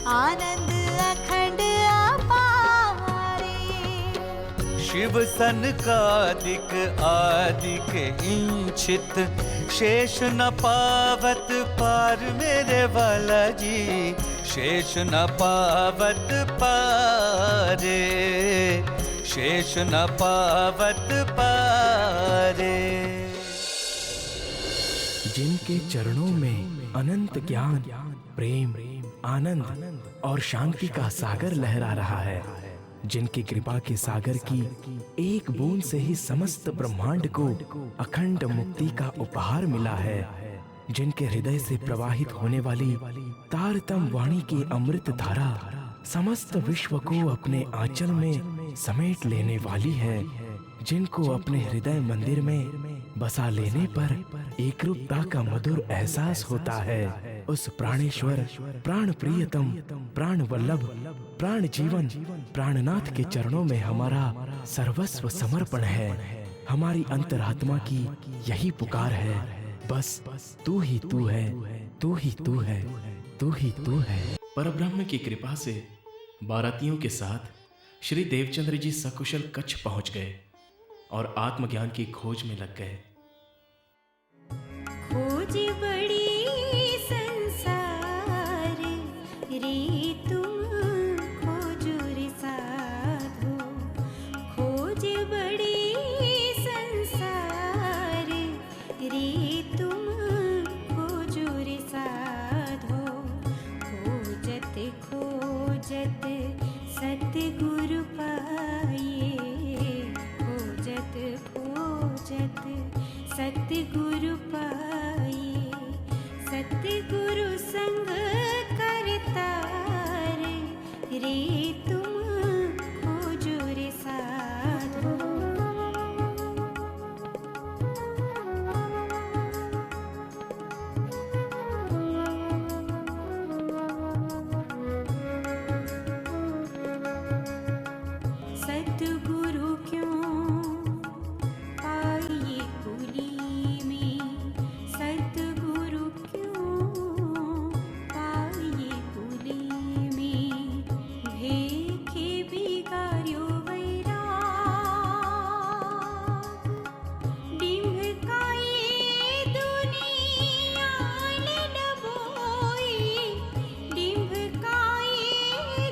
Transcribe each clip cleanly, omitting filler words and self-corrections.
आनंद अखंड अपारे। शिव सनकादिक आदिक इंचित, शेष न पावत पार मेरे वाला जी, शेष न पावत पारे, शेष न पावत पारे। जिनके चरणों में अनंत ज्ञान, प्रेम, आनंद और शांति का सागर लहरा रहा है, जिनकी कृपा के सागर की एक बूंद से ही समस्त ब्रह्मांड को अखंड मुक्ति का उपहार मिला है, जिनके हृदय से प्रवाहित होने वाली तारतम वाणी की अमृत धारा समस्त विश्व को अपने आंचल में समेट लेने वाली है, जिनको अपने हृदय मंदिर में बसा लेने पर एकरूपता का मधुर एहसास होता है, उस प्राणेश्वर, प्राण प्रियतम, प्राण वल्लभ, प्राण जीवन, प्राणनाथ के चरणों में हमारा सर्वस्व समर्पण है। हमारी अंतरात्मा की यही पुकार है, बस तू ही तू है, तू ही तू है, तू ही तू है। परब्रह्म की कृपा से बारातियों के साथ श्री देवचंद्र जी सकुशल कच्छ पहुंच गए और आत्मज्ञान की खोज में लग गए। खोज बड़ी संसार रे तुम खोजो रे साधो, खोज बड़ी संसार रे तुम खोजो रे साधो। खोजत खोजत सतगुरु पाए, खोजत खोजत सतगुरु पाए, सतगुरु संग करता रे तुम खोजो रे साधो। सतगुरु क्यों पाइए कुली में, सतगुरु क्यों पाइए कुली में, भेखे बिगाड़्यो वैराग, डिम्भकाए दुनिया ने डबोई, डिम्भकाए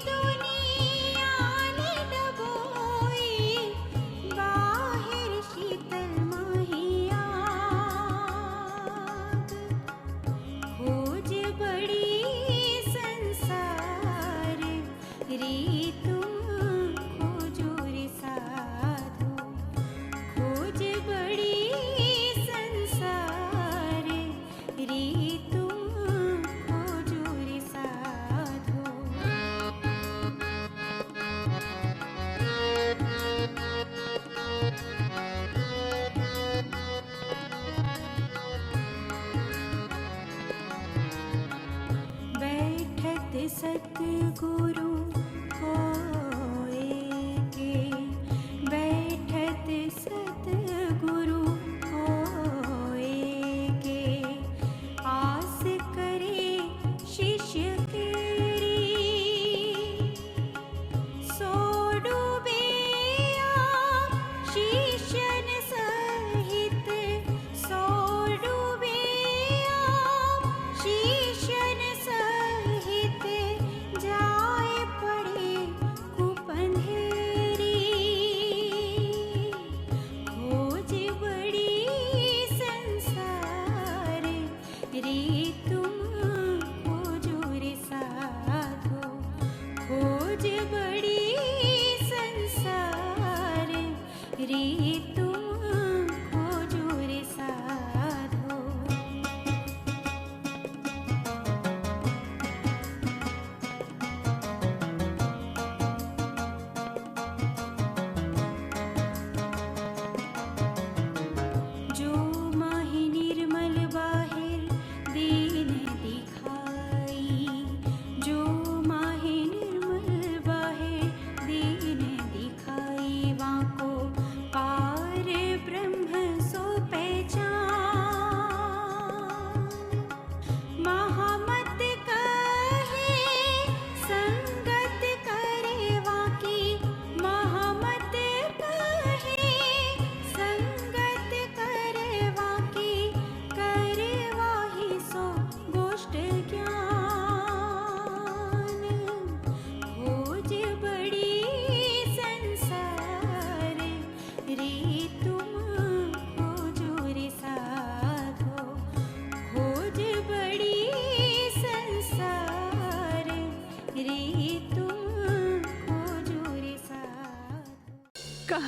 दुनिया ने डबोई, बाहर शीतल महिया। खोज बड़ी संसार रे तुम खोजो रे साधो, खोज बड़ी संसार रे तुम खोजो रे साधो। बैठत सतगुरु होए के, बैठत सतगुरु होए के, आस करे शिष्य केरी, सो डूबे शिष्यन सहित, सो डूबे शिष्यन सहित, जाए पड़े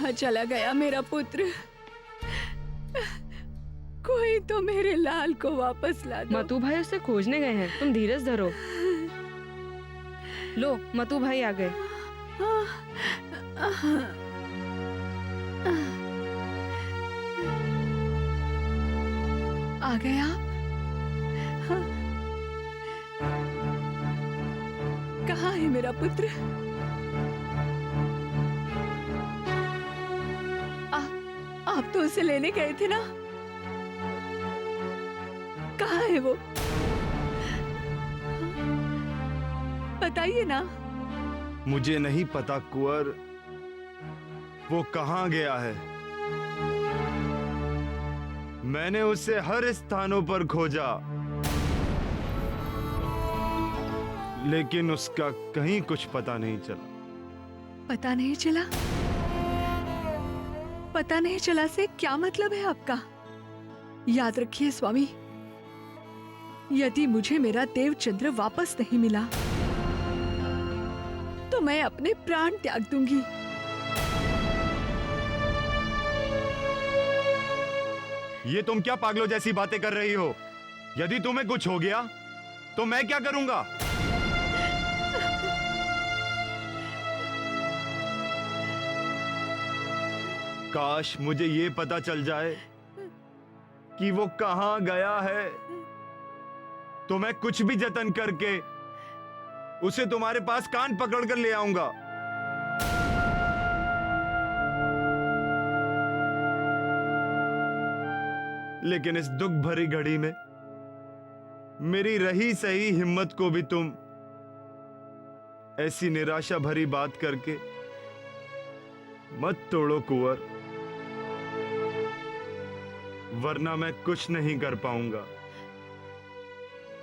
कहाँ चला गया मेरा पुत्र? कोई तो मेरे लाल को वापस ला दो। मतू भाई उसे खोजने गए हैं, तुम धीरज धरो। लो, मतू भाई आ गए। आ गए आप? कहाँ है मेरा पुत्र? आप तो उसे लेने गए थे ना? कहाँ है वो? बताइए ना। मुझे नहीं पता कुंवर, वो कहाँ गया है। मैंने उसे हर स्थानों पर खोजा, लेकिन उसका कहीं कुछ पता नहीं चला। पता नहीं चला? पता नहीं चला से क्या मतलब है आपका? याद रखिए स्वामी, यदि मुझे मेरा देवचंद्र वापस नहीं मिला तो मैं अपने प्राण त्याग दूंगी। ये तुम क्या पागलों जैसी बातें कर रही हो? यदि तुम्हें कुछ हो गया तो मैं क्या करूंगा? काश मुझे ये पता चल जाए कि वो कहां गया है, तो मैं कुछ भी जतन करके उसे तुम्हारे पास कान पकड़कर ले आऊंगा। लेकिन इस दुख भरी घड़ी में मेरी रही सही हिम्मत को भी तुम ऐसी निराशा भरी बात करके मत तोड़ो कुंवर, वरना मैं कुछ नहीं कर पाऊंगा।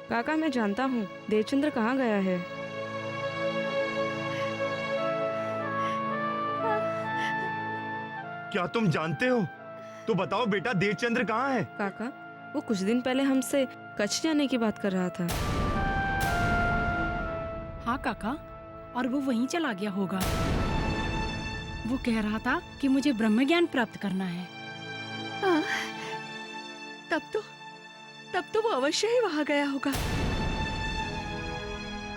काका, मैं जानता हूँ देवचंद्र कहाँ गया है। क्या तुम जानते हो? तो बताओ बेटा, देवचंद्र कहाँ है? काका, वो कुछ दिन पहले हमसे कच्छ जाने की बात कर रहा था। हाँ काका, और वो वहीं चला गया होगा। वो कह रहा था कि मुझे ब्रह्म ज्ञान प्राप्त करना है। तब तो वो अवश्य ही वहां गया होगा।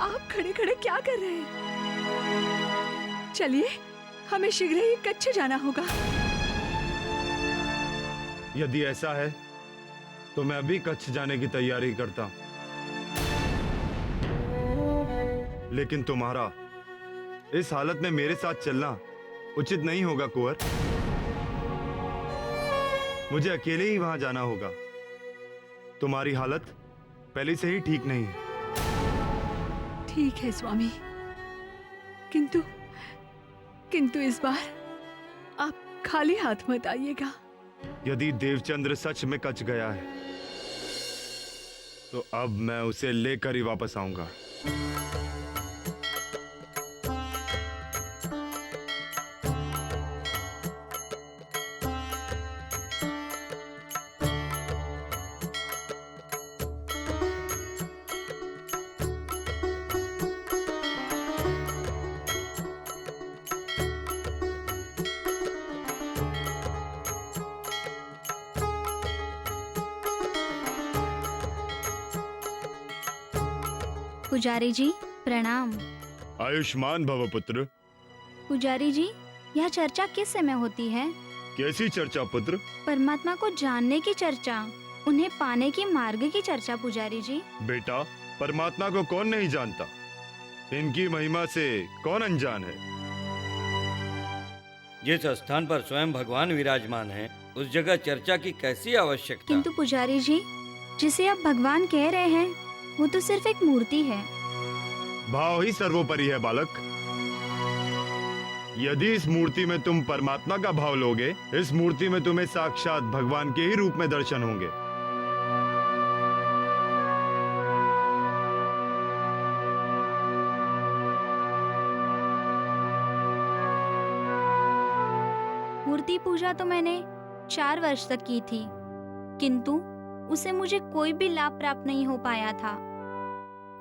आप खड़े खड़े क्या कर रहे हैं? चलिए, हमें शीघ्र ही कच्छ जाना होगा। यदि ऐसा है तो मैं अभी कच्छ जाने की तैयारी करता हूं। लेकिन तुम्हारा इस हालत में मेरे साथ चलना उचित नहीं होगा कुंवर। मुझे अकेले ही वहां जाना होगा। तुम्हारी हालत पहले से ही ठीक नहीं है। ठीक है स्वामी, किंतु इस बार आप खाली हाथ मत आइएगा। यदि देवचंद्र सच में कच्छ गया है तो अब मैं उसे लेकर ही वापस आऊंगा। पुजारी जी प्रणाम। आयुष्मान भव पुत्र। पुजारी जी, यह चर्चा किस समय होती है? कैसी चर्चा पुत्र? परमात्मा को जानने की चर्चा, उन्हें पाने की मार्ग की चर्चा पुजारी जी। बेटा, परमात्मा को कौन नहीं जानता? इनकी महिमा से कौन अनजान है? जिस स्थान पर स्वयं भगवान विराजमान हैं, उस जगह चर्चा की कैसी आवश्यकता? किंतु पुजारी जी, जिसे आप भगवान कह रहे हैं वो तो सिर्फ एक मूर्ति है। भाव ही सर्वोपरि है बालक। यदि इस मूर्ति में तुम परमात्मा का भाव लोगे, इस मूर्ति में तुम्हें साक्षात भगवान के ही रूप में दर्शन होंगे। मूर्ति पूजा तो मैंने 4 वर्ष तक की थी, किंतु उसे मुझे कोई भी लाभ प्राप्त नहीं हो पाया था।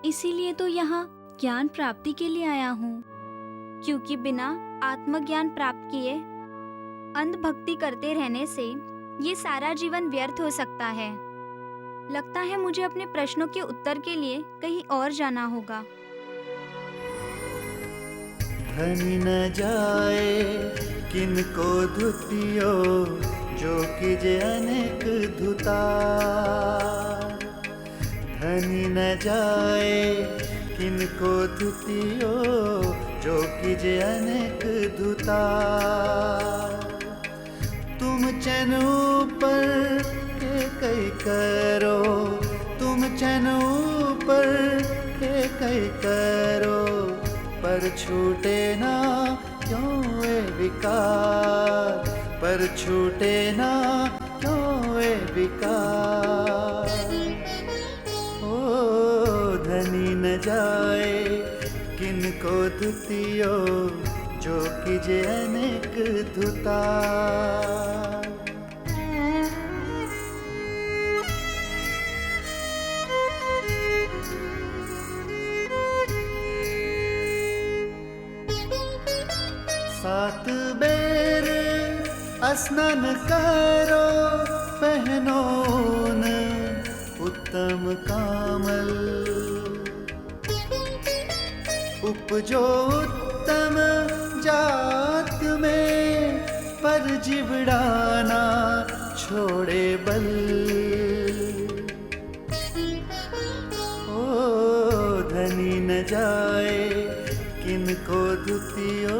इसीलिए तो यहाँ ज्ञान प्राप्ति के लिए आया हूँ, क्योंकि बिना आत्मज्ञान प्राप्त किए अंधभक्ति करते रहने से ये सारा जीवन व्यर्थ हो सकता है। लगता है मुझे अपने प्रश्नों के उत्तर के लिए कहीं और जाना होगा। धनी न जाए किनको धुतियो जो कीजे अनेक धुता। धनी न जाए किनको धुतियो जो कीजे अनेक धुता। तुम चैन ऊपर के कई करो, तुम चैन ऊपर के कई करो, पर छूटे ना क्यों ए विकार, पर छूटे ना क्यों ए विकार। ओ धनी न जाए किनको धुतियो जो कीजे अनेक धुता। सात बेर स्नान करो पहनो न उत्तम कामल। उपजो उत्तम जात में पर जिवड़ाना छोड़े बल। ओ धनी न जाए किनको धुतियो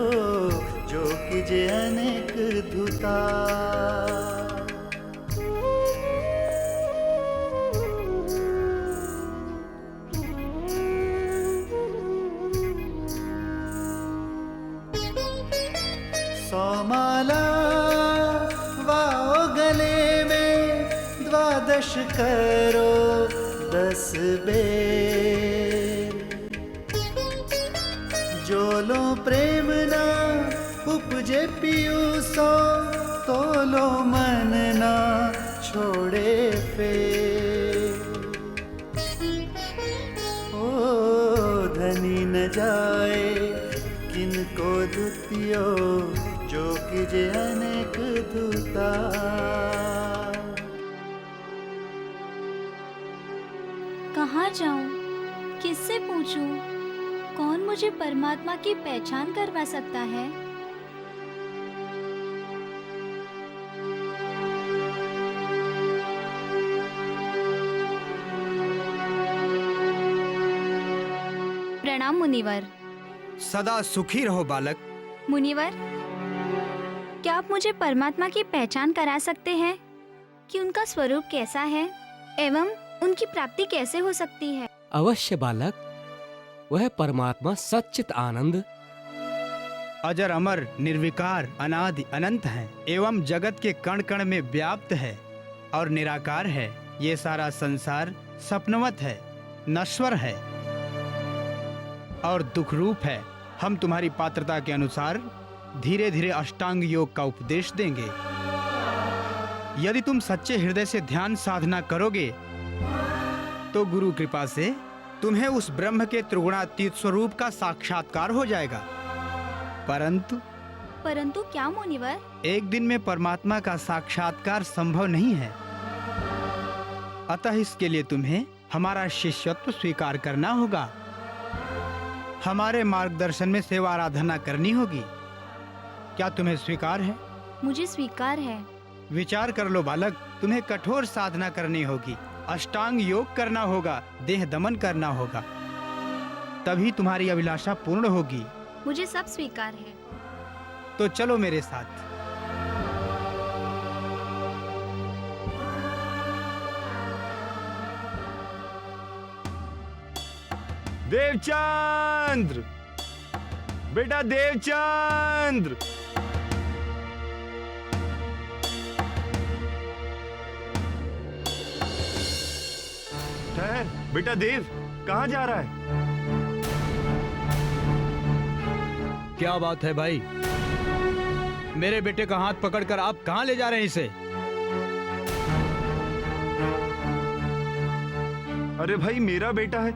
जो कीजे अनेक धुता। सोमाला वाओ गले में द्वादश करो 10 बेर। जो लो प्रेम ना उपजे पीयूसो तो लो मन ना छोड़े फेर। ओ धनी न जाए किनको धुतियो जो कीजे अनेक धुता। कहाँ जाऊं? किससे पूछूं? कौन मुझे परमात्मा की पहचान करवा सकता है? प्रणाम मुनिवर। सदा सुखी रहो बालक। मुनिवर, क्या आप मुझे परमात्मा की पहचान करा सकते हैं कि उनका स्वरूप कैसा है एवं उनकी प्राप्ति कैसे हो सकती है? अवश्य बालक, वह परमात्मा सच्चित आनंद, अजर अमर निर्विकार अनादि अनंत है एवं जगत के कण कण में व्याप्त है और निराकार है। ये सारा संसार सपनवत है, नश्वर है और दुख रूप है। हम तुम्हारी पात्रता के अनुसार धीरे धीरे अष्टांग योग का उपदेश देंगे। यदि तुम सच्चे हृदय से ध्यान साधना करोगे तो गुरु कृपा से तुम्हें उस ब्रह्म के त्रिगुणातीत स्वरूप का साक्षात्कार हो जाएगा। परंतु क्या मुनिवर? एक दिन में परमात्मा का साक्षात्कार संभव नहीं है। अतः इसके लिए तुम्हें हमारा शिष्यत्व स्वीकार करना होगा। हमारे मार्गदर्शन में सेवा आराधना करनी होगी। क्या तुम्हें स्वीकार है? मुझे स्वीकार है। विचार कर लो बालक, तुम्हें कठोर साधना करनी होगी, अष्टांग योग करना होगा, देह दमन करना होगा, तभी तुम्हारी अभिलाषा पूर्ण होगी। मुझे सब स्वीकार है। तो चलो मेरे साथ। देवचंद्र, बेटा देवचंद्र। ठहर बेटा देव, कहाँ जा रहा है? क्या बात है भाई? मेरे बेटे का हाथ पकड़कर आप कहाँ ले जा रहे हैं इसे? अरे भाई, मेरा बेटा है।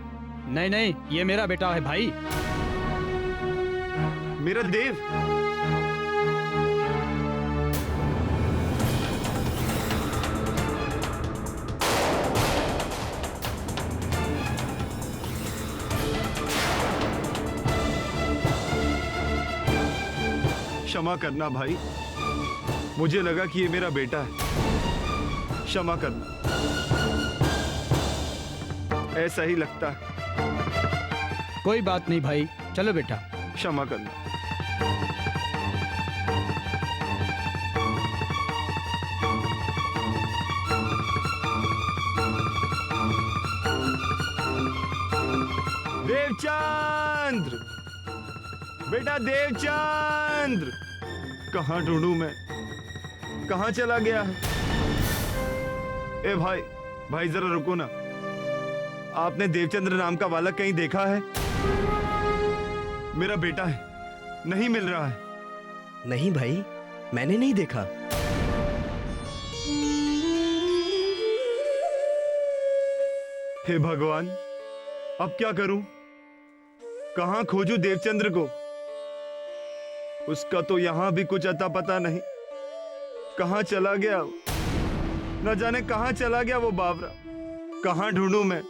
नहीं नहीं, ये मेरा बेटा है भाई। मेरा देव। क्षमा करना भाई, मुझे लगा कि ये मेरा बेटा है। क्षमा करना, ऐसा ही लगता है। कोई बात नहीं भाई, चलो बेटा। क्षमा करना। देवचंद्र, बेटा देवचंद्र, कहाँ ढूंढूं मैं, कहाँ चला गया है? ए भाई, भाई जरा रुको ना। आपने देवचंद्र नाम का बालक कहीं देखा है? मेरा बेटा है, नहीं मिल रहा है। नहीं भाई, मैंने नहीं देखा। हे भगवान, अब क्या करूं? कहां खोजूं देवचंद्र को? उसका तो यहां भी कुछ अता पता नहीं। कहां चला गया? न जाने कहां चला गया वो बावरा। कहां ढूंढूं मैं?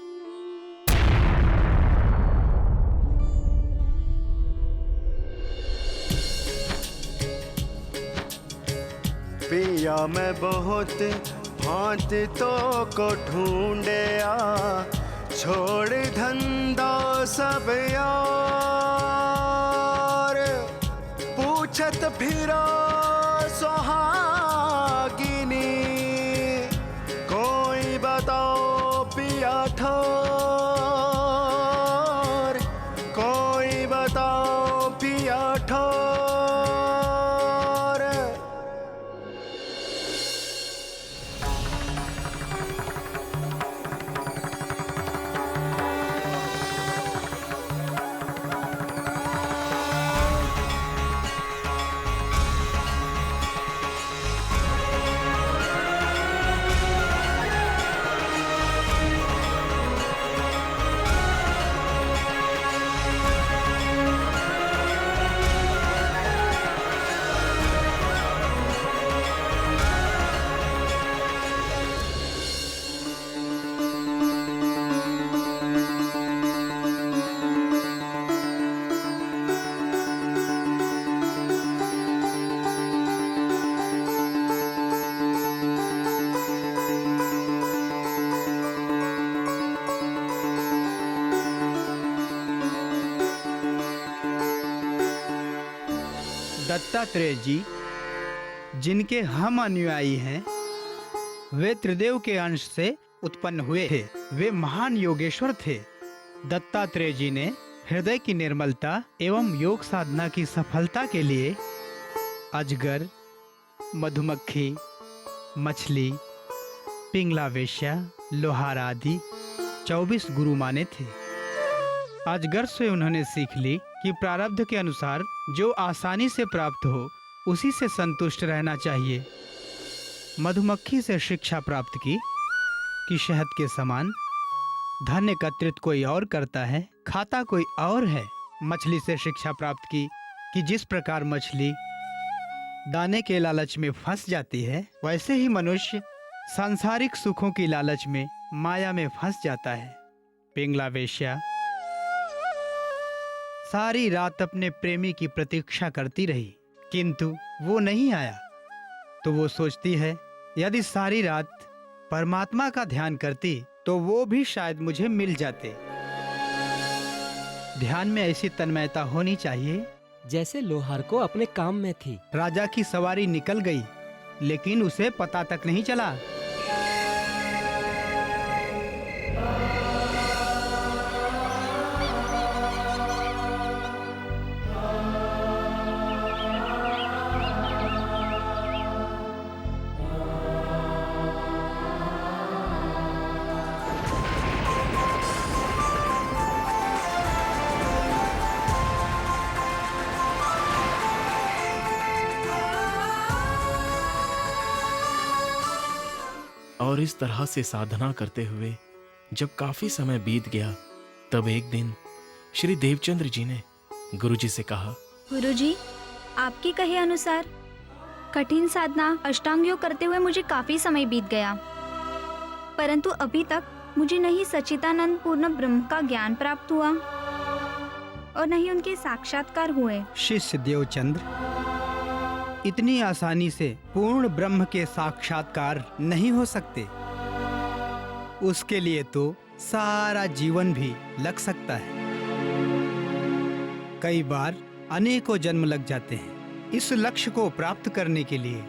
पिया मैं बहुत भांत तो को ढूंढे आ, छोड़ धंधा सब यार, पूछत फिरा सुहागिनी, कोई बताओ पिया ठोर, कोई बताओ पिया ठोर। दत्तात्रेय जी, जिनके हम अनुयायी हैं, वे त्रिदेव के अंश से उत्पन्न हुए थे। वे महान योगेश्वर थे। दत्तात्रेय जी ने हृदय की निर्मलता एवं योग साधना की सफलता के लिए अजगर, मधुमक्खी, मछली, पिंगला वेश्या, लोहार आदि 24 गुरु माने थे। अजगर से उन्होंने सीख ली कि प्रारब्ध के अनुसार जो आसानी से प्राप्त हो उसी से संतुष्ट रहना चाहिए। मधुमक्खी से शिक्षा प्राप्त की कि शहद के समान धन एकत्रित कोई और करता है, खाता कोई और है। मछली से शिक्षा प्राप्त की कि जिस प्रकार मछली दाने के लालच में फंस जाती है, वैसे ही मनुष्य सांसारिक सुखों की लालच में माया में फंस जाता है। पिंगला वेश्या सारी रात अपने प्रेमी की प्रतीक्षा करती रही, किंतु वो नहीं आया। तो वो सोचती है, यदि सारी रात परमात्मा का ध्यान करती तो वो भी शायद मुझे मिल जाते। ध्यान में ऐसी तन्मयता होनी चाहिए जैसे लोहार को अपने काम में थी। राजा की सवारी निकल गई, लेकिन उसे पता तक नहीं चला। और इस तरह से साधना करते हुए जब काफी समय बीत गया, तब एक दिन श्री देवचंद्र जी ने गुरुजी से कहा, गुरुजी, आपके कहे अनुसार कठिन साधना अष्टांग योग करते हुए मुझे काफी समय बीत गया, परंतु अभी तक मुझे नहीं सच्चिदानंद पूर्ण ब्रह्म का ज्ञान प्राप्त हुआ और नहीं उनके साक्षात्कार हुए। शिष्य देवचंद्र, इतनी आसानी से पूर्ण ब्रह्म के साक्षात्कार नहीं हो सकते। उसके लिए तो सारा जीवन भी लग सकता है। कई बार अनेकों जन्म लग जाते हैं। इस लक्ष्य को प्राप्त करने के लिए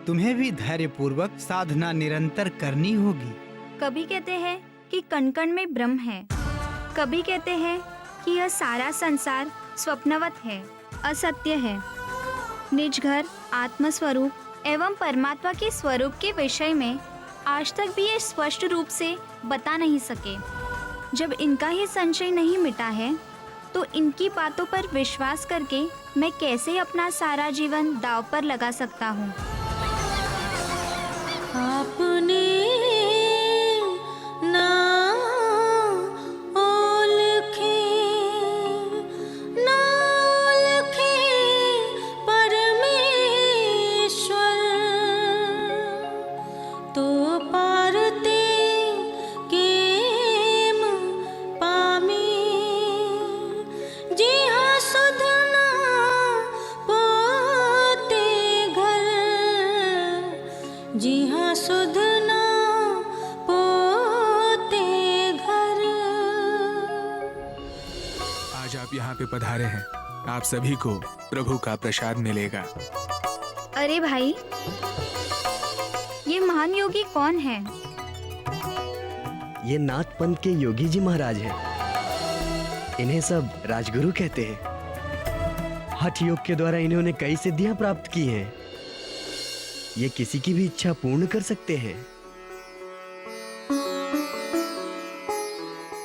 तुम्हें भी धैर्यपूर्वक साधना निरंतर करनी होगी। कभी कहते हैं कि कण कण में ब्रह्म है, कभी कहते हैं कि यह सारा संसार स्वप्नवत है, असत्य है। निज घर, आत्मस्वरूप एवं परमात्मा के स्वरूप के विषय में आज तक भी ये स्पष्ट रूप से बता नहीं सके। जब इनका ही संशय नहीं मिटा है तो इनकी बातों पर विश्वास करके मैं कैसे अपना सारा जीवन दांव पर लगा सकता हूँ। आपने ना ओलखे परमेश्वर तो पारते केम पामी जी हाँ सुधना पोते घर जी हाँ सुधना पोते घर। आज आप यहाँ पे पधारे हैं, आप सभी को प्रभु का प्रसाद मिलेगा। अरे भाई, ये महान योगी कौन है? ये नाथ पंथ के योगी जी महाराज हैं। इन्हें सब राजगुरु कहते हैं। हठ योग के द्वारा इन्होंने कई सिद्धियां प्राप्त की हैं। ये किसी की भी इच्छा पूर्ण कर सकते हैं।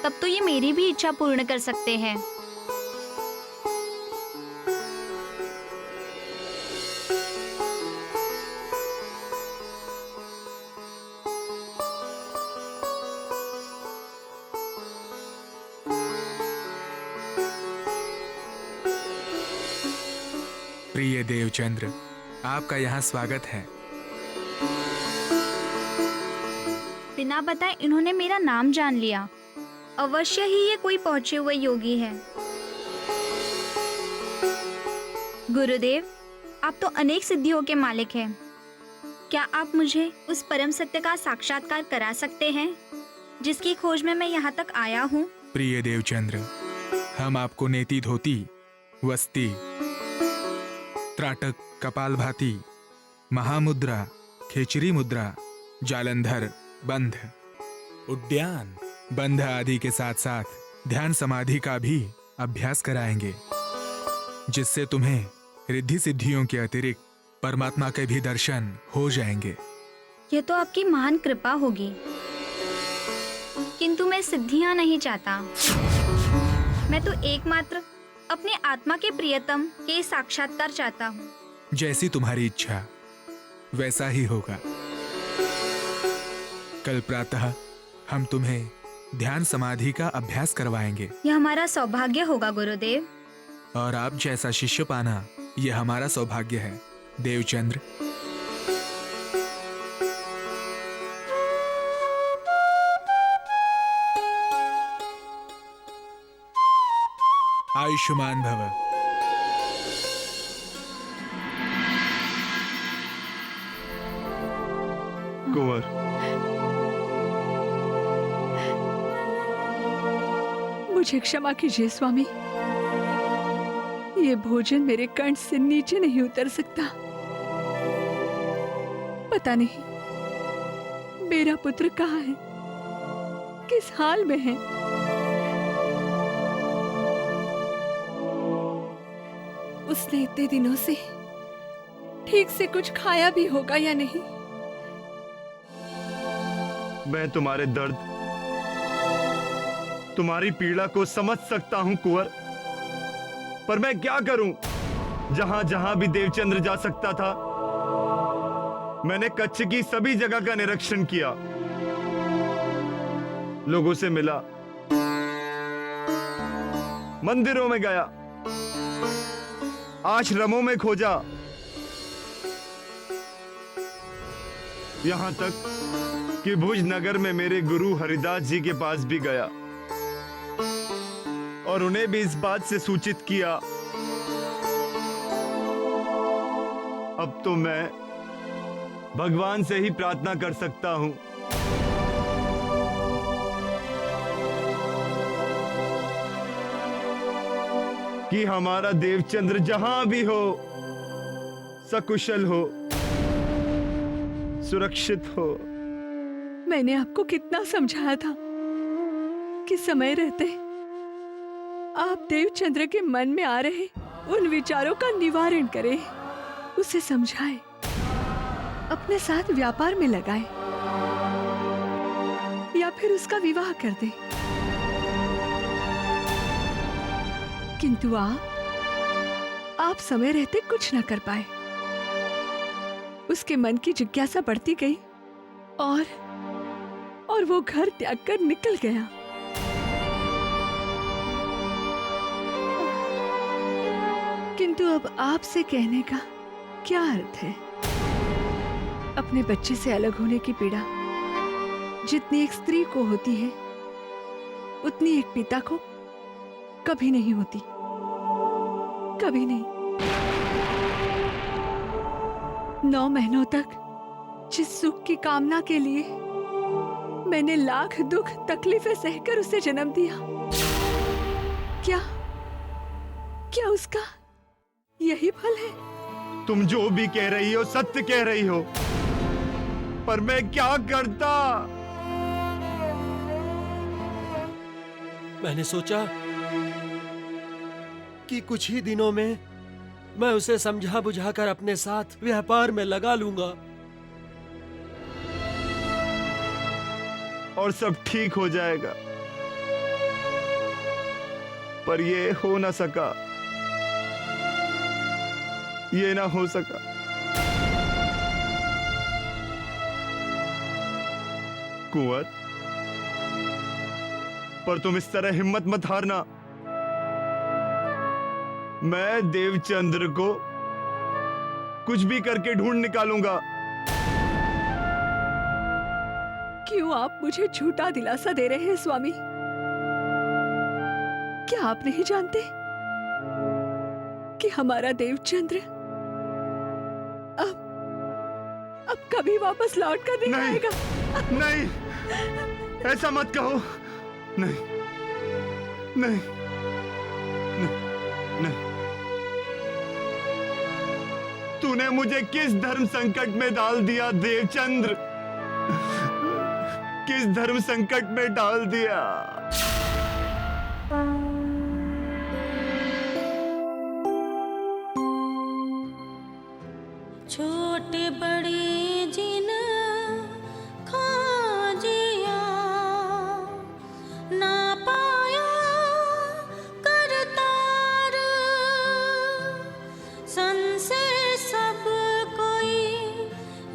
तब तो ये मेरी भी इच्छा पूर्ण कर सकते हैं। प्रिय देवचंद्र, आपका यहाँ स्वागत है। बिना बताए इन्होंने मेरा नाम जान लिया। अवश्य ही ये कोई पहुंचे हुए योगी है। गुरुदेव, आप तो अनेक सिद्धियों के मालिक हैं। क्या आप मुझे उस परम सत्य का साक्षात्कार करा सकते हैं जिसकी खोज में मैं यहाँ तक आया हूँ? प्रिय देवचंद्र, हम आपको नेति धोती, वस्ती, त्राटक, कपालभाति, महामुद्रा, खेचरी मुद्रा, जालंधर, बंध, उद्यान, बंध आदि के साथ साथ ध्यान समाधि का भी अभ्यास कराएंगे, जिससे तुम्हें रिद्धि सिद्धियों के अतिरिक्त परमात्मा के भी दर्शन हो जाएंगे। यह तो आपकी महान कृपा होगी, किंतु मैं सिद्धियां नहीं चाहता। मैं तो एकमात्र अपने आत्मा के प्रियतम के साक्षात्कार चाहता हूँ। जैसी तुम्हारी इच्छा वैसा ही होगा। कल प्रातः हम तुम्हें ध्यान समाधि का अभ्यास करवाएंगे। यह हमारा सौभाग्य होगा गुरुदेव। और आप जैसा शिष्य पाना यह हमारा सौभाग्य है देवचंद्र। आयुष्मान भव। कुंवर, मुझे क्षमा कीजिए स्वामी, ये भोजन मेरे कंठ से नीचे नहीं उतर सकता। पता नहीं मेरा पुत्र कहाँ है, किस हाल में है। उसने इतने दिनों से ठीक से कुछ खाया भी होगा या नहीं। मैं तुम्हारे दर्द, तुम्हारी पीड़ा को समझ सकता हूं कुंवर, पर मैं क्या करूं? जहां जहां भी देवचंद्र जा सकता था, मैंने कच्छ की सभी जगह का निरीक्षण किया, लोगों से मिला, मंदिरों में गया, आश्रमों में खोजा, यहां तक कि भुज नगर में मेरे गुरु हरिदास जी के पास भी गया और उन्हें भी इस बात से सूचित किया। अब तो मैं भगवान से ही प्रार्थना कर सकता हूं। कि हमारा देवचंद्र जहां भी हो सकुशल हो, सुरक्षित हो। मैंने आपको कितना समझाया था कि समय रहते आप देवचंद्र के मन में आ रहे उन विचारों का निवारण करें, उसे समझाए, अपने साथ व्यापार में लगाए या फिर उसका विवाह कर दे। किंतु आप समय रहते कुछ न कर पाए। उसके मन की जिज्ञासा बढ़ती गई और वो घर त्याग कर निकल गया। किंतु अब आपसे कहने का क्या अर्थ है? अपने बच्चे से अलग होने की पीड़ा जितनी एक स्त्री को होती है उतनी एक पिता को कभी नहीं होती, कभी नहीं। 9 महीनों तक जिस सुख की कामना के लिए मैंने लाख दुख तकलीफें सहकर उसे जन्म दिया, क्या उसका यही फल है? तुम जो भी कह रही हो सत्य कह रही हो, पर मैं क्या करता? मैंने सोचा कि कुछ ही दिनों में मैं उसे समझा बुझाकर अपने साथ व्यापार में लगा लूंगा और सब ठीक हो जाएगा, पर ये हो ना सका, ये ना हो सका। कुंवर, पर तुम इस तरह हिम्मत मत हारना। मैं देवचंद्र को कुछ भी करके ढूंढ निकालूंगा। क्यों आप मुझे झूठा दिलासा दे रहे हैं स्वामी? क्या आप नहीं जानते कि हमारा देवचंद्र अब कभी वापस लौट कर नहीं आएगा? नहीं, ऐसा मत कहो। नहीं, नहीं, नहीं, नहीं। तूने मुझे किस धर्म संकट में डाल दिया देवचंद्र? किस धर्म संकट में डाल दिया? छोटे बड़े जिन खाजिया ना पाया करतार, संसे सब कोई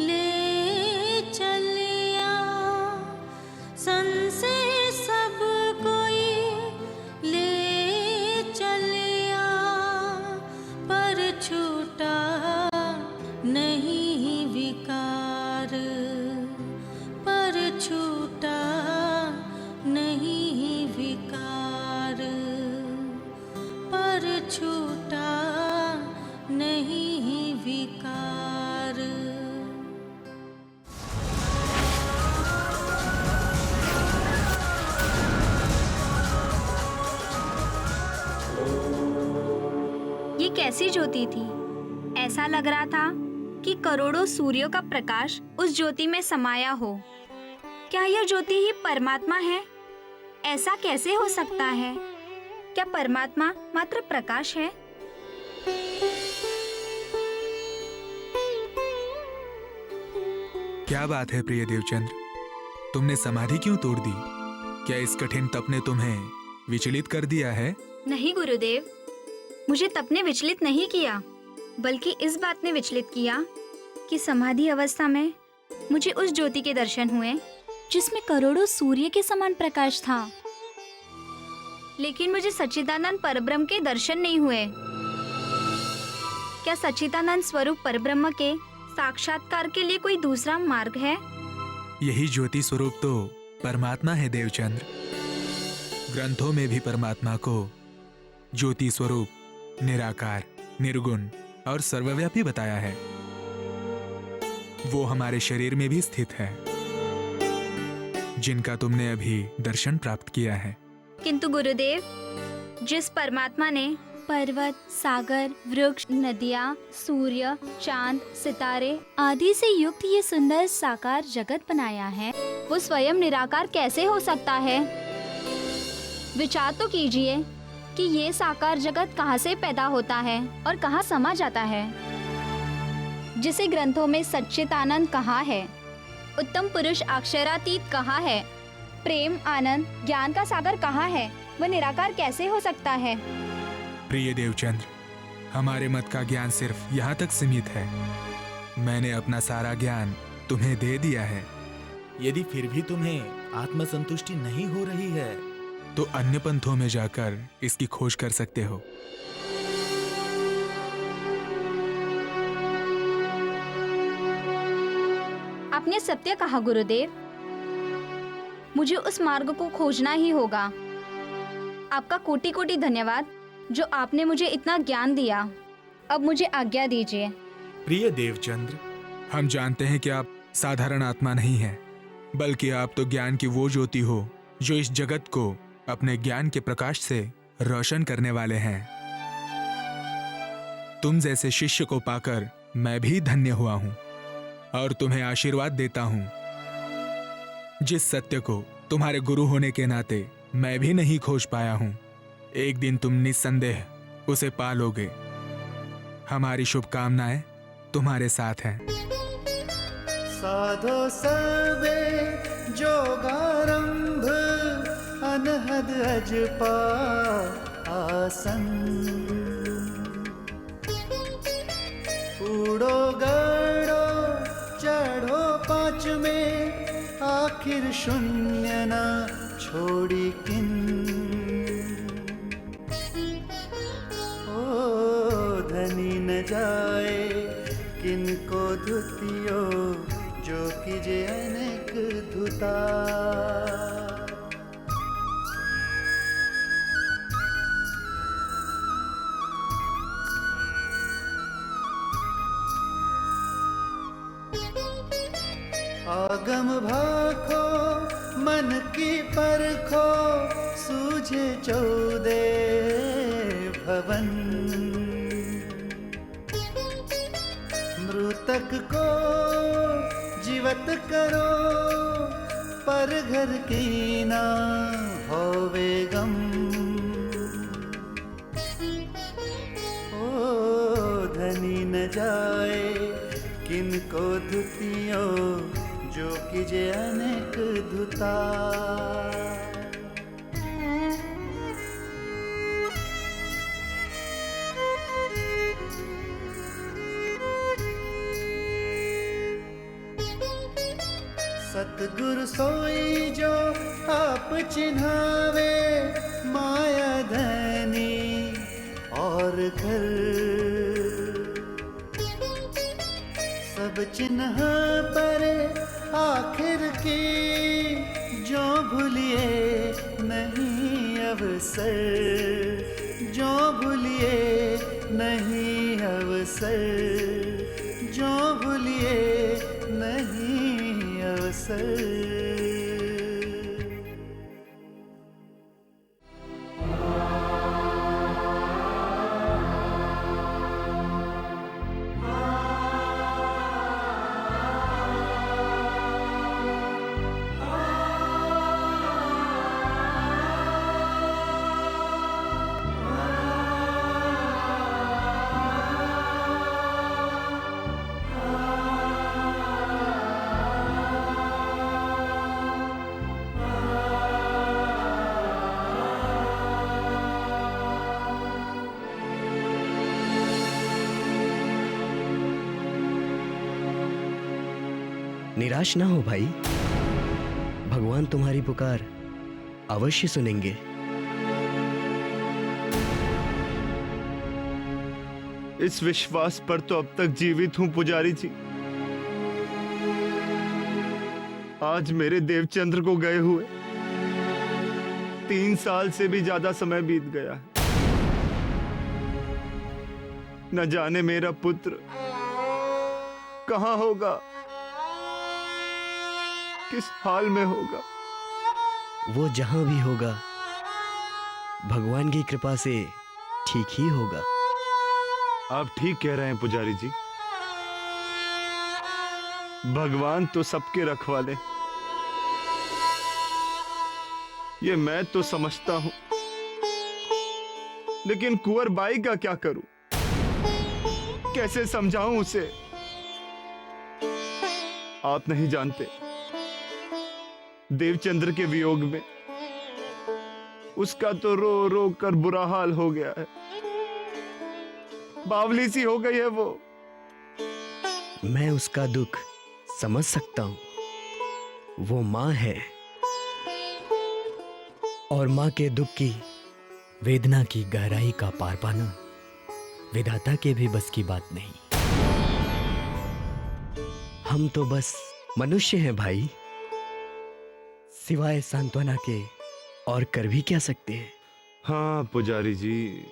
ले चलिया, संसे सब कोई ले चलिया, पर छूटा नहीं विकार, पर छूटा नहीं विकार, पर छूटा नहीं विकार। ये कैसी ज्योति थी? ऐसा लग रहा था कि करोड़ों सूर्यों का प्रकाश उस ज्योति में समाया हो। क्या यह ज्योति ही परमात्मा है? ऐसा कैसे हो सकता है? क्या परमात्मा मात्र प्रकाश है? क्या बात है प्रिय देवचंद्र, तुमने समाधि क्यों तोड़ दी? क्या इस कठिन तप ने तुम्हें विचलित कर दिया है? नहीं गुरुदेव, मुझे तप ने विचलित नहीं किया, बल्कि इस बात ने विचलित किया कि समाधि अवस्था में मुझे उस ज्योति के दर्शन हुए जिसमें करोड़ों सूर्य के समान प्रकाश था, लेकिन मुझे सच्चिदानंद परब्रह्म के दर्शन नहीं हुए। क्या सच्चिदानंद स्वरूप परब्रह्म के साक्षात्कार के लिए कोई दूसरा मार्ग है? यही ज्योति स्वरूप तो परमात्मा है देवचंद्र। ग्रंथों में भी परमात्मा को ज्योति स्वरूप, निराकार, निर्गुण और सर्वव्यापी बताया है। वो हमारे शरीर में भी स्थित है, जिनका तुमने अभी दर्शन प्राप्त किया है। किंतु गुरुदेव, जिस परमात्मा ने पर्वत, सागर, वृक्ष, नदियाँ, सूर्य, चांद, सितारे आदि से युक्त ये सुंदर साकार जगत बनाया है, वो स्वयं निराकार कैसे हो सकता है? विचार तो कीजिए कि ये साकार जगत कहाँ से पैदा होता है और कहाँ समा जाता है। जिसे ग्रंथों में सच्चिदानंद कहा है, उत्तम पुरुष अक्षरातीत कहा है, प्रेम, आनंद, ज्ञान का सागर कहाँ है, वह निराकार कैसे हो सकता है? प्रिय देवचंद्र, हमारे मत का ज्ञान सिर्फ यहाँ तक सीमित है। मैंने अपना सारा ज्ञान तुम्हें दे दिया है। यदि फिर भी तुम्हें आत्मसंतुष्टि नहीं हो रही है तो अन्य पंथों में जाकर इसकी खोज कर सकते हो। आपने सत्य कहा गुरुदेव, मुझे उस मार्ग को खोजना ही होगा। आपका कोटि कोटि धन्यवाद जो आपने मुझे इतना ज्ञान दिया। अब मुझे आज्ञा दीजिए। प्रिय देवचंद्र, हम जानते हैं कि आप साधारण आत्मा नहीं हैं, बल्कि आप तो ज्ञान की वो ज्योति हो जो इस जगत को अपने ज्ञान के प्रकाश से रोशन करने वाले हैं। तुम जैसे शिष्य को पाकर मैं भी धन्य हुआ हूं और तुम्हें आशीर्वाद देता हूं। जिस सत्य को तुम्हारे गुरु होने के नाते मैं भी नहीं खोज पाया हूं, एक दिन तुम निस्संदेह उसे पा लोगे। हमारी शुभकामनाएं तुम्हारे साथ हैं। साधो सर्वे जोगारंभ अनहद अजपा आसन। उड़ो गड़ो चढ़ो पांच में, आखिर शून्य न छोड़ी किन। ओ धनी न जाए किनको धुतियो, जो कीजे अनेक धुता। आगम भाखो मन की परखो, सूझे 14 भवन। मृतक को जीवत करो, पर घर की ना होवे गम। ओ धनी न जाए किनको धुतियो, जो कीजे अनेक धुता। सतगुरु सोई जो आप चिन्हावे, माया धनी और घर। सब चिन्ह पर आखिर की, जो भूलिए नहीं अवसर। जो भूलिए नहीं अवसर, जो भूलिए नहीं अवसर। निराश ना हो भाई, भगवान तुम्हारी पुकार अवश्य सुनेंगे। इस विश्वास पर तो अब तक जीवित हूं पुजारी जी। आज मेरे देवचंद्र को गए हुए 3 साल से भी ज्यादा समय बीत गया है। न जाने मेरा पुत्र कहां होगा, किस हाल में होगा। वो जहां भी होगा भगवान की कृपा से ठीक ही होगा। आप ठीक कह रहे हैं पुजारी जी। भगवान तो सबके रखवाले, ये मैं तो समझता हूं, लेकिन कुंवर बाई का क्या करूं? कैसे समझाऊं उसे? आप नहीं जानते, देवचंद्र के वियोग में उसका तो रो रो कर बुरा हाल हो गया है। बावली सी हो गई है वो। मैं उसका दुख समझ सकता हूं। वो माँ है और माँ के दुख की वेदना की गहराई का पार पाना विधाता के भी बस की बात नहीं। हम तो बस मनुष्य हैं भाई, सिवाय सांत्वना के और कर भी क्या सकते हैं। हाँ पुजारी जी,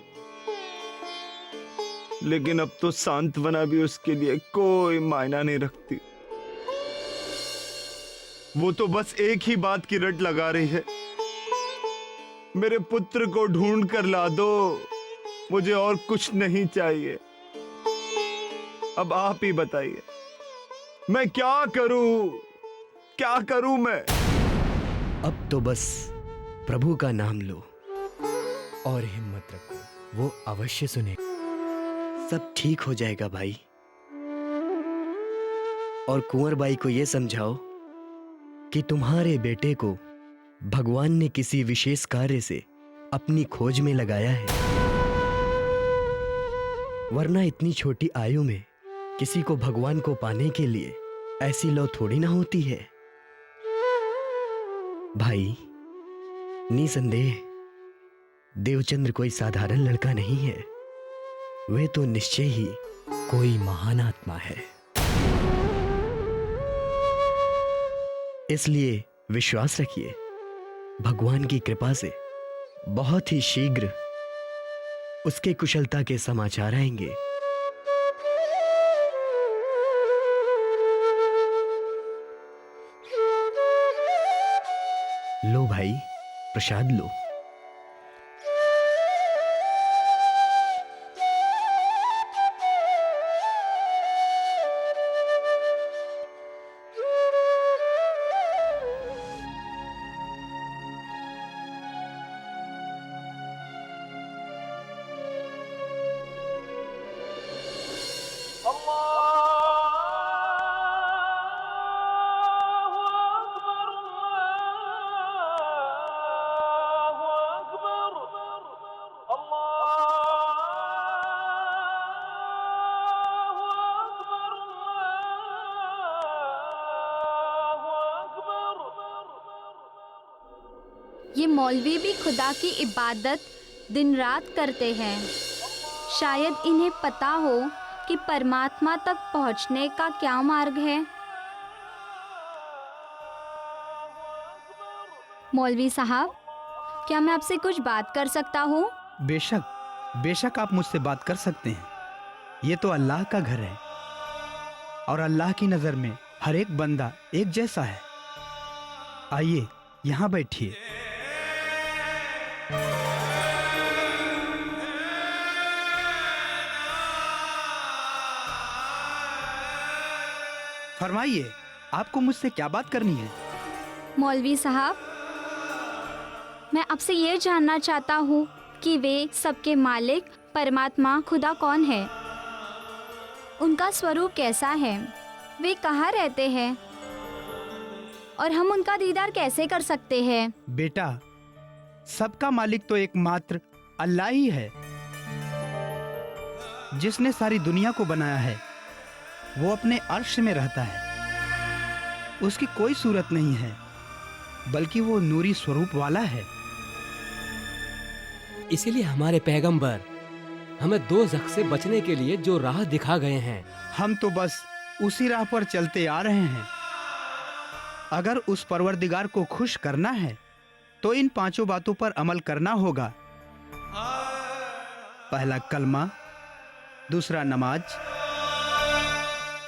लेकिन अब तो सांत्वना भी उसके लिए कोई मायना नहीं रखती। वो तो बस एक ही बात की रट लगा रही है, मेरे पुत्र को ढूंढ कर ला दो, मुझे और कुछ नहीं चाहिए। अब आप ही बताइए, मैं क्या करूं? क्या करूं मैं? अब तो बस प्रभु का नाम लो और हिम्मत रखो, वो अवश्य सुनेगा। सब ठीक हो जाएगा भाई। और कुंवर बाई को यह समझाओ कि तुम्हारे बेटे को भगवान ने किसी विशेष कार्य से अपनी खोज में लगाया है, वरना इतनी छोटी आयु में किसी को भगवान को पाने के लिए ऐसी लौ थोड़ी ना होती है। भाई, निसंदेह देवचंद्र कोई साधारण लड़का नहीं है, वे तो निश्चय ही कोई महान आत्मा है। इसलिए विश्वास रखिए, भगवान की कृपा से बहुत ही शीघ्र उसके कुशलता के समाचार आएंगे। लो भाई, प्रसाद लो। ये मौलवी भी खुदा की इबादत दिन रात करते हैं। शायद इन्हें पता हो कि परमात्मा तक पहुंचने का क्या मार्ग है। मौलवी साहब, क्या मैं आपसे कुछ बात कर सकता हूँ? बेशक, बेशक आप मुझसे बात कर सकते हैं। ये तो अल्लाह का घर है और अल्लाह की नज़र में हर एक बंदा एक जैसा है। आइए, यहाँ बैठिए। फरमाइए, आपको मुझसे क्या बात करनी है? मौलवी साहब, मैं आपसे ये जानना चाहता हूँ कि वे सबके मालिक परमात्मा खुदा कौन है? उनका स्वरूप कैसा है? वे कहाँ रहते हैं और हम उनका दीदार कैसे कर सकते हैं? बेटा, सबका मालिक तो एकमात्र अल्लाह ही है, जिसने सारी दुनिया को बनाया है। वो अपने अर्श में रहता है, उसकी कोई सूरत नहीं है, बल्कि वो नूरी स्वरूप वाला है। इसीलिए हमारे पैगंबर हमें दोज़ख से बचने के लिए जो राह दिखा गए हैं, हम तो बस उसी राह पर चलते आ रहे हैं। अगर उस परवरदिगार को खुश करना है तो इन पांचों बातों पर अमल करना होगा। पहला कलमा, दूसरा नमाज,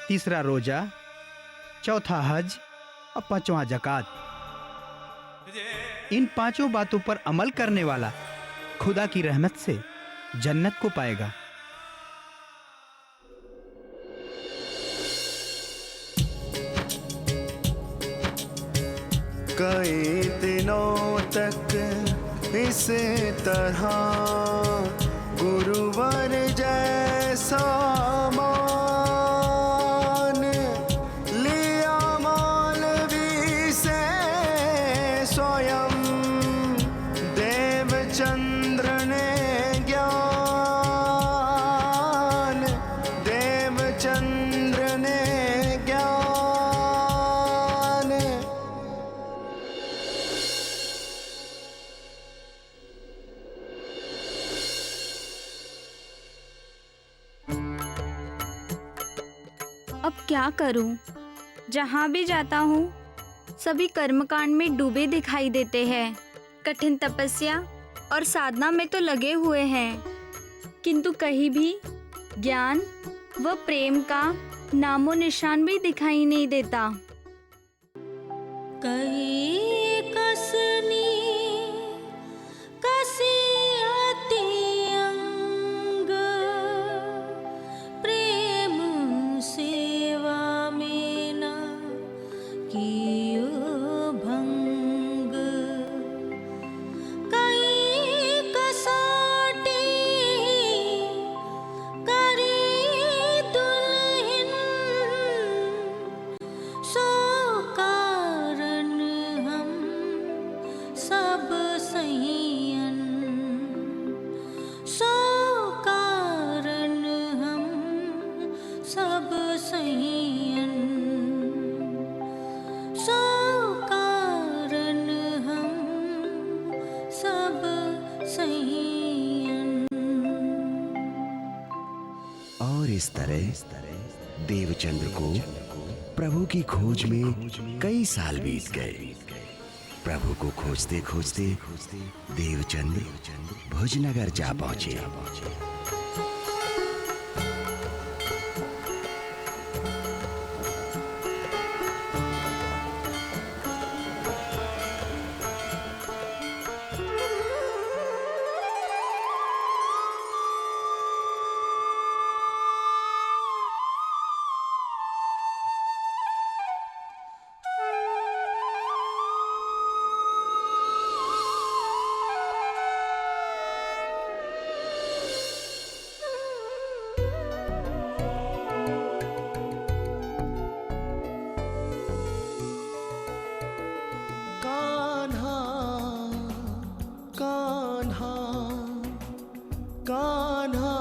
तीसरा रोजा, चौथा हज और 5वां ज़कात। इन 5 बातों पर अमल करने वाला खुदा की रहमत से जन्नत को पाएगा। कई दिनों तक इस तरह गुरुवर जैसा मान लिया मौलवी से स्वयं देवचंद्र ने ज्ञान, देवचंद्र ने ज्ञान। अब क्या करूं? जहां भी जाता हूं सभी कर्मकांड में डूबे दिखाई देते हैं। कठिन तपस्या और साधना में तो लगे हुए हैं, किंतु कहीं भी ज्ञान व प्रेम का नामो निशान भी दिखाई नहीं देता। कहीं कसनी कसी अति अंग, प्रेम सेवा में न कियो भंग। कहीं कसौटी करी दुल्हन, सो कारण हम सब सहियन, सो कारण हम सब सहियन, सो कारण हम सब सहियन। और इस तरह देवचंद्र को प्रभु की खोज में कई साल बीत गए। प्रभु को खोजते खोजते देवचंद्र भुजनगर जा पहुंचे। कान्हा कान्हा कान्हा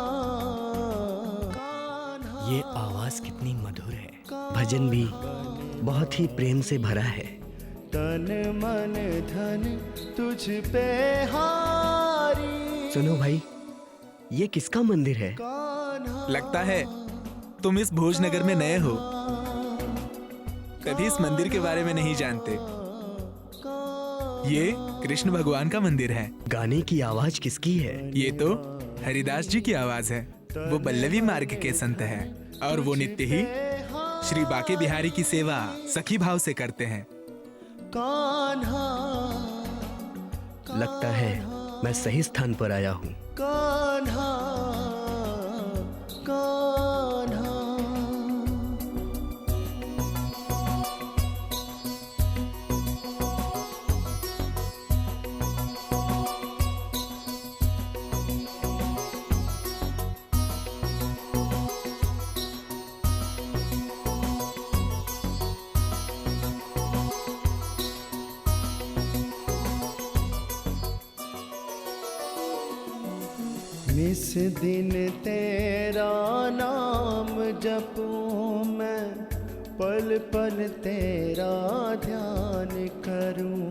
ये आवाज कितनी मधुर है। भजन भी बहुत ही प्रेम से भरा है। तन मन धन तुझ पे हारी। सुनो भाई, ये किसका मंदिर है? लगता है तुम इस भोजनगर में नए हो, कभी इस मंदिर के बारे में नहीं जानते। ये कृष्ण भगवान का मंदिर है। गाने की आवाज किसकी है? ये तो हरिदास जी की आवाज है। वो पल्लवी मार्ग के संत हैं और वो नित्य ही श्री बाके बिहारी की सेवा सखी भाव से करते हैं। कान्हा लगता है मैं सही स्थान पर आया हूँ। कान्हा कान्हा निस दिन तेरा नाम जपूं मैं, पल पल तेरा ध्यान करूं।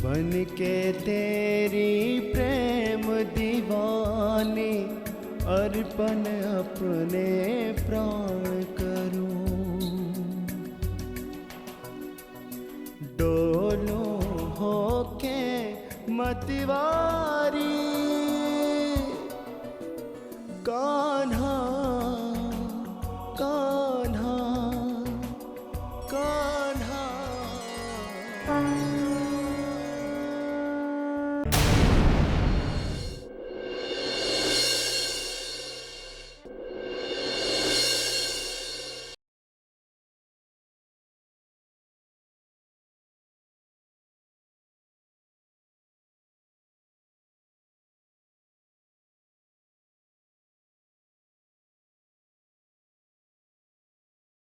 बन के तेरी प्रेम दीवानी, अर्पण अपने प्राण करूं। डोलूं होके मतवारी,